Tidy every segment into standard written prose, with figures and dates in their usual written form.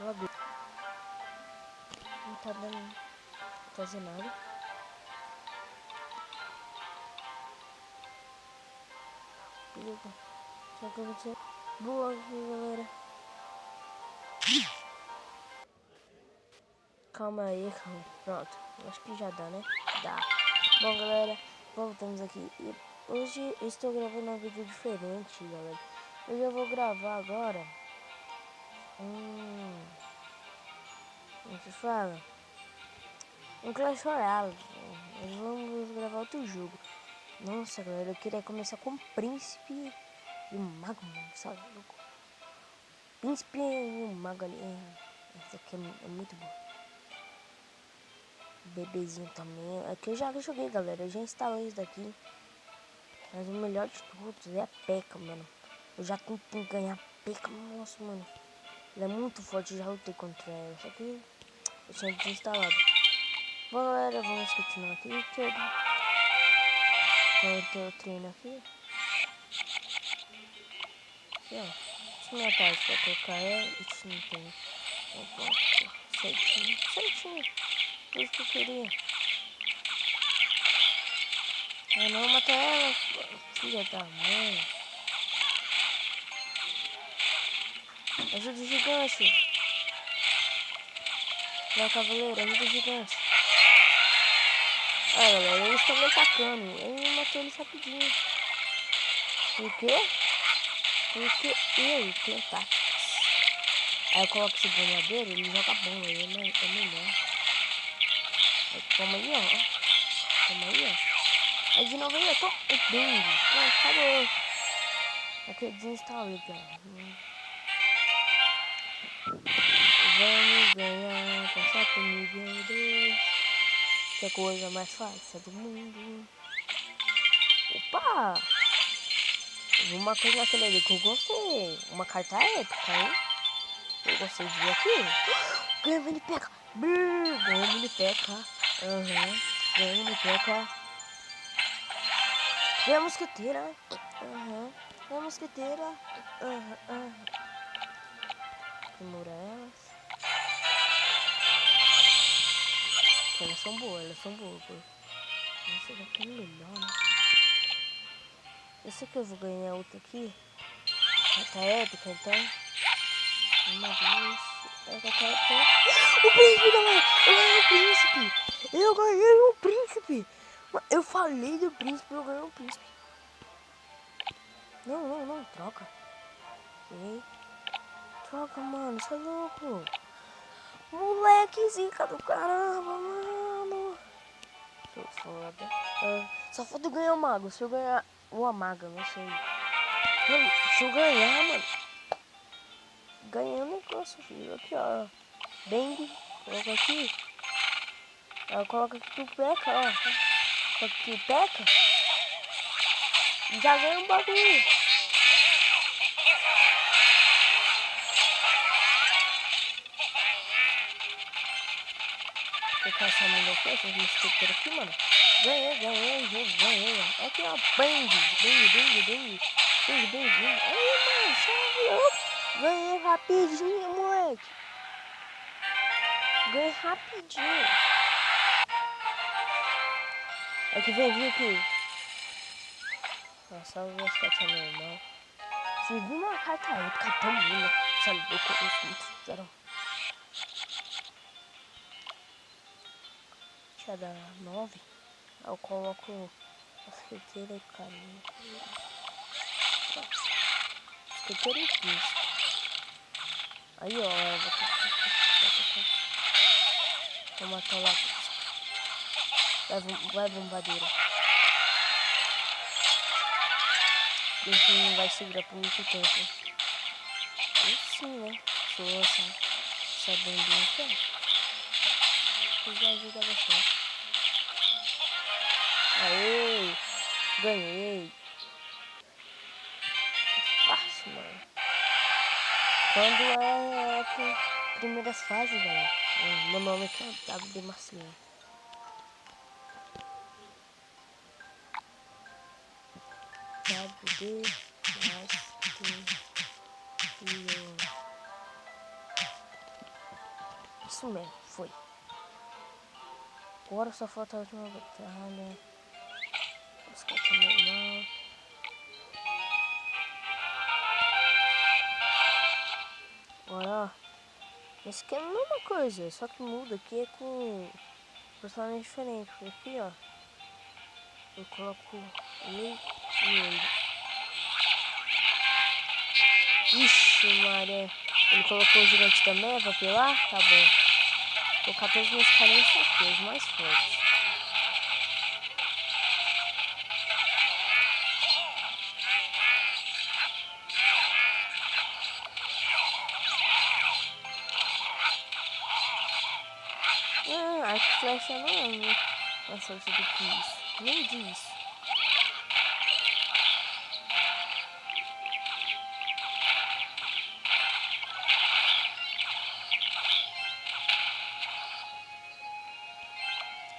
Lagou. Não tá dando. Não tá fazendo nada. Só que eu vou dizer. Boa aqui, galera. Calma aí, calma. Pronto. Acho que já dá, né? Dá. Bom, galera. Voltamos aqui. E hoje eu estou gravando um vídeo diferente, galera. Hoje eu vou gravar agora. Como se fala? Um Clash Royale. Nós vamos gravar outro jogo. Nossa, galera, eu queria começar com o Príncipe e o Mago, mano, sabe? Príncipe e o Mago ali. Essa aqui é muito boa. Bebezinho também. Aqui eu já joguei, galera. Eu já instalei isso daqui. Mas o melhor de todos é a P.E.K.K.A, mano. Eu já tentei ganhar a P.E.K.K.A. Nossa, mano. Ela é muito forte, eu já lutei contra ela. Só que eu tinha desinstalado. Bom, galera, vamos continuar aqui. Enquanto eu treino aqui. Aqui, ó. Se minha parte pra colocar ela, isso não tem. Certinho. Tudo que eu queria. Ah, não, mata ela, filha da mãe. Ajuda o gigante. Vai, cavaleiro, ajuda o gigante. Ah, galera, eles estão me atacando. Eu matei eles rapidinho. Por quê? Porque eu tenho táticas. Aí eu coloco esse bombardeiro, ele joga bomba, aí é melhor. Aí, toma aí, ó. Toma aí, ó. Aí de novo aí, ó. Tô bem. Pronto, acabou. Aqui eu desinstalei, cara. Vamos ganhar, passar pro nível 2. Que é a coisa mais fácil do mundo. Opa! Uma coisa naquele ali que eu gostei. Uma carta épica, hein? Eu gostei de ver aqui. Ganhei mini P.E.K.K.A. Ganhei mini P.E.K.K.A. Ganhei mini P.E.K.K.A. Ganhei a mosqueteira. Ganhei a mosqueteira. Aprimorar elas. Elas são boas, pô. Essa daqui é melhor, né? Eu sei que eu vou ganhar outra aqui. Carta épica, então. Uma vez. O príncipe, galera! Eu ganhei o príncipe! Eu ganhei o príncipe! Eu falei do príncipe, eu ganhei o príncipe. Não, troca. Ok. Troca, mano, você é louco. Moleque zica do caramba, mano. Sou foda. Só falta eu ganhar o mago. Se eu ganhar o maga, não sei. Mano, se eu ganhar, mano. Ganhei o negócio, filho. Aqui, ó. Bang. Coloca aqui. Coloca aqui o P.E.K.K.A, ó. Coloca aqui o P.E.K.K.A. Já ganhei um bagulho. Vou caçar essa mulher aqui, essas mosqueteiras aqui, mano. Ganhei. Aqui, ó. Bang. Aí, mano, saiu. Ganhei rapidinho, moleque. Ganhei rapidinho. Aqui, vem aqui. Nossa, eu vou ficar aqui normal. Subi uma carta épica também, né? Você é louco, eu sou muito sincero. Deixa eu dar 9. Eu coloco mosqueteira e carinho. Mosqueteira e príncipe. Aí, ó, eu vou matar lá. Vai bombadeira. Esse não vai segurar por muito tempo. Eu sim, né? Sou essa bombinha aqui, ó. Que já ajuda bastante. Aê! Ganhei! Fácil, mano. Quando é primeiras fases, galera. Meu nome aqui é WD Marcinho. WD Marcinho. Isso mesmo, foi. Agora só falta a última batalha. Os caras estão normal. Agora, ó. Esse aqui é a mesma coisa, só que muda aqui é com personagem diferente. Porque aqui, ó, eu coloco ele e ele. Ixi, Maria. Ele colocou o gigante da Meva pra pelar? Tá bom. Vou colocar todos os meus carinhos aqui, os mais fortes. Arco e flecha não é mais forte do que isso. Nem disso.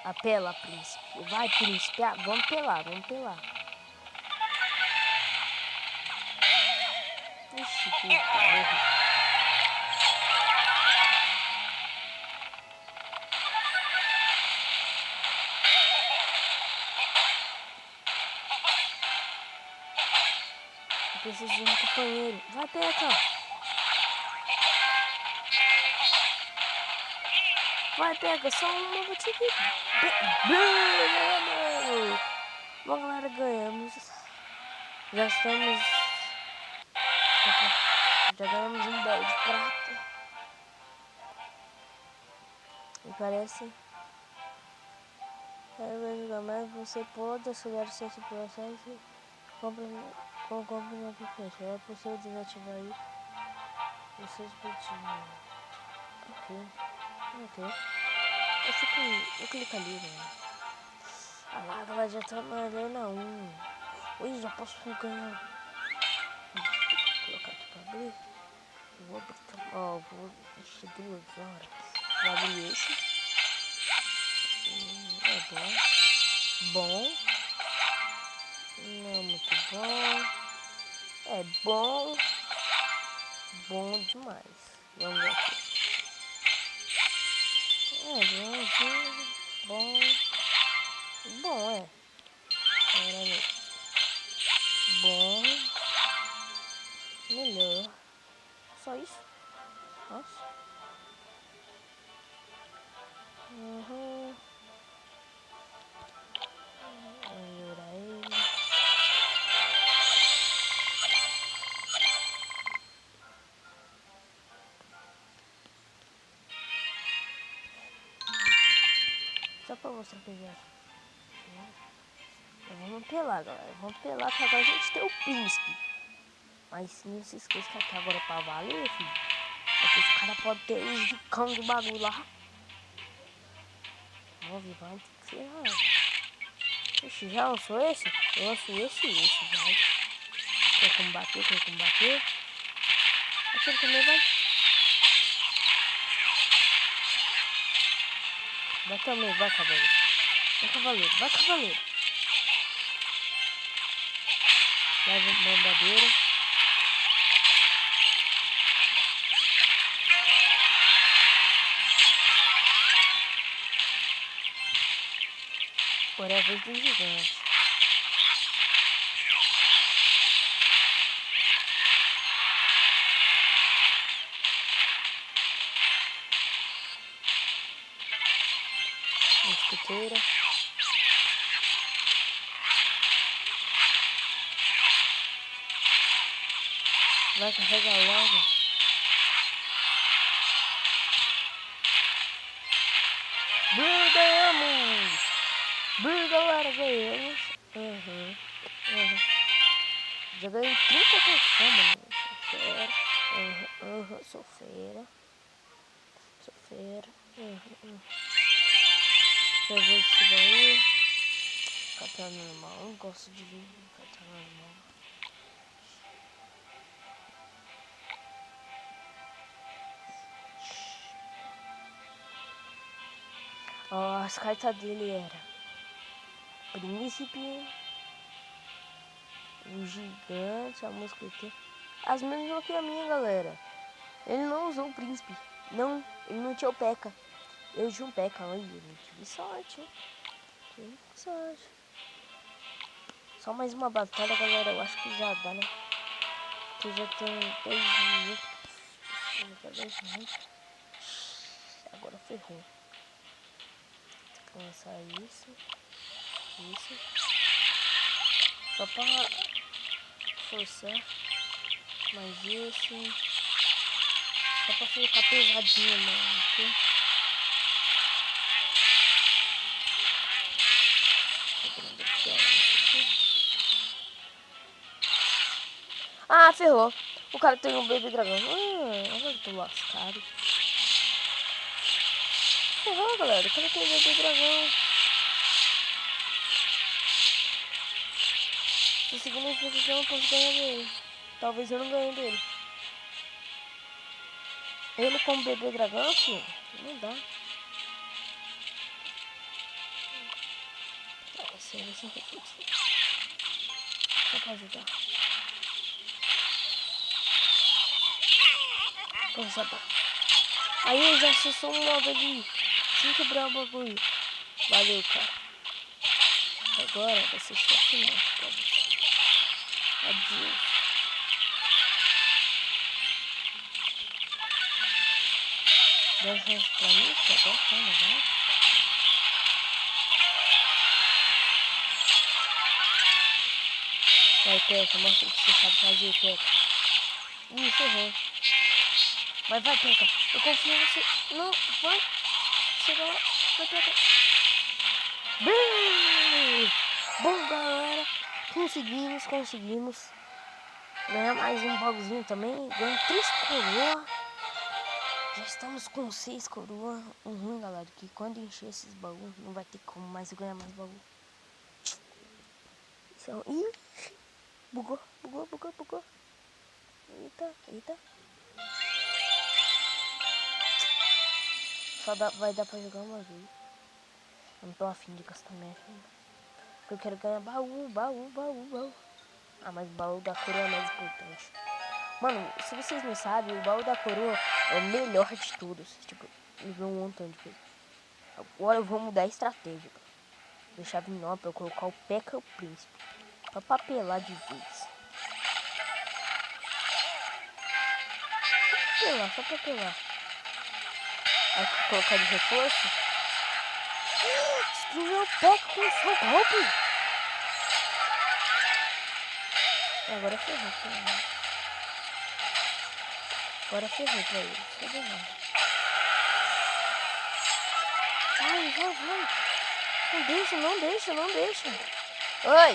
Apela, príncipe. Vai, príncipe. Ah, vamos pelar, vamos pelar. Ixi, que morri. Eu preciso de um companheiro. Vai, Peca. Vai, Peca. Só uma batida. Bom, galera, ganhamos. Já estamos... Já ganhamos um baú de prata. E parece... Vai jogar mais. Você pode acelerar o seu processo com compra no aplicativo. É possível desativar isso. Vocês pediram. Ok. Eu clico ali, né? Ah lá, ela já tá na arena 1. Ui, já posso ganhar. Vou colocar aqui pra abrir. Vou abrir também. Ó, vou encher 2 horas. Vou abrir esse. É bom. Bom. Não, muito bom. É bom. Bom demais. Vamos ver aqui. É bonzinho. Bom. Bom, é. Bom. Melhor. Só isso? Nossa. Melhorar ele. Só pra mostrar pra ele. Vamos pelar, galera. Vamos pelar que agora a gente tem o príncipe. Mas não se esqueça que aqui agora é pra valer, filho. Porque os caras podem ter os ricão de bagulho lá. Vamos, vai ter que ser. Ixi, já lançou esse? Eu lanço esse vai. Quer combater? Aquele também vai. Vai também, vai, cavaleiro. Vai, cavaleiro. Leva bombadeira. Agora é a vez dos gigantes. Mosquiteira. Vai carregar logo. Ganhamos! Galera, ganhamos. Já ganhei 30 função, mano. Sou fera. Deixa eu ver esse daí. Katana normal. Eu não gosto de ver katana normal. Ó, as cartas dele era Príncipe, o Gigante, a Mosquiteira. As mesmas que a minha, galera. Ele não usou o príncipe. Não, ele não tinha o P.E.K.K.A. Eu tinha um P.E.K.K.A. Olha, eu tive sorte. Tive sorte. Só mais uma batalha, galera. Eu acho que já dá, né? Porque já tem 2 minutos. Já tá 2 minutos. Agora ferrou. Vou lançar isso. Isso. Só pra forçar. Mais isso. Só pra ficar pesadinho, mano. Aqui. Ah, ferrou. O cara tem um bebê dragão. Olha que tô lascado. Ferrou, galera. O cara tem um bebê dragão. Isso significa que eu não posso ganhar dele. Talvez eu não ganhe dele. Ele como bebê dragão, filho? Não dá. Vai ser recurso. Só pra ajudar. Coisa boa. Aí eu já acessou um modo ali. Sem quebrar o bagulho. Valeu, cara. Agora vai ser chato não. Adeus. Dá chance pra mim? Tá bacana, vai. Vai, P.E.K.K.A. Mostra o que você sabe fazer, P.E.K.K.A. Ih, ferrou. Mas vai, P.E.K.K.A. Eu confio em você. Não, vai. Chega lá. Vai, P.E.K.K.A. Bem! Bom, galera. Conseguimos. Ganhar mais um bagulhozinho também. Ganhar 3 coroas. Já estamos com 6 coroas. Galera, que quando encher esses baús, não vai ter como mais eu ganhar mais baú. Então, ih, bugou. Eita. Vai dar pra jogar uma vez. Eu não tô afim de gastar minha agenda. Porque eu quero ganhar baú. Ah, mas o baú da coroa é mais importante. Mano, se vocês não sabem, o baú da coroa é o melhor de todos. Tipo, ele ganhou um montão de coisa. Agora eu vou mudar a estratégia. Deixar vir pra eu colocar o P.E.K.K.A. o príncipe. Pra papelar de vez. Só papelar. Aqui colocar de reforço. Destruiu o P.E.K.K.A. com seu golpe. Agora ferrou pra ele. Agora ferrou pra ele. Ferrou não. Vai. Não deixa. Oi.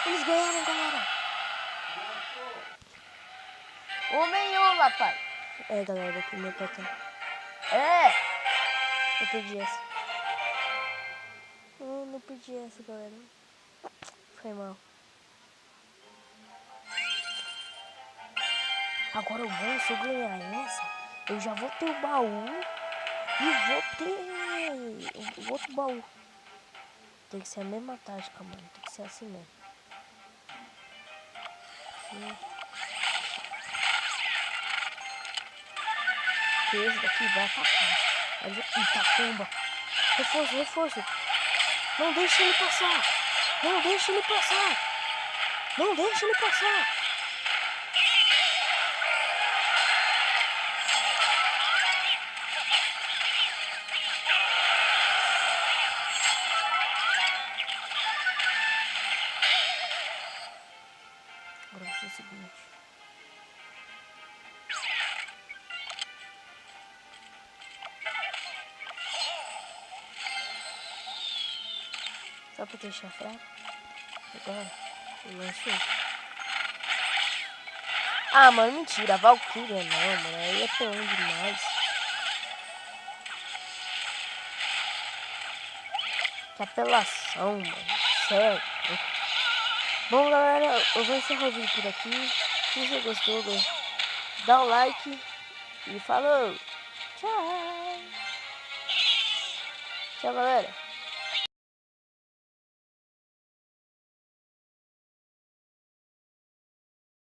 Eles ganharam, galera. Homem, rapaz. É, galera, aqui meu patrão. Eu perdi essa. Não perdi essa, galera. Foi mal. Agora o bom, se eu ganhar essa, eu já vou ter o baú e vou ter o outro baú. Tem que ser a mesma tática, mano. Tem que ser assim mesmo. Porque esse daqui vai atacar. Eita, pomba. Reforço. Não deixa ele passar. Agora vai ser o seguinte. Só pra ter chafrado. Agora, lançou. Ah, mano, mentira. A Valkyria não, mano. Aí é peão demais. Que apelação, mano. Sério. Bom, galera, eu vou encerrar o vídeo por aqui. Se você gostou, dá o like. E falou. Tchau. Tchau, galera.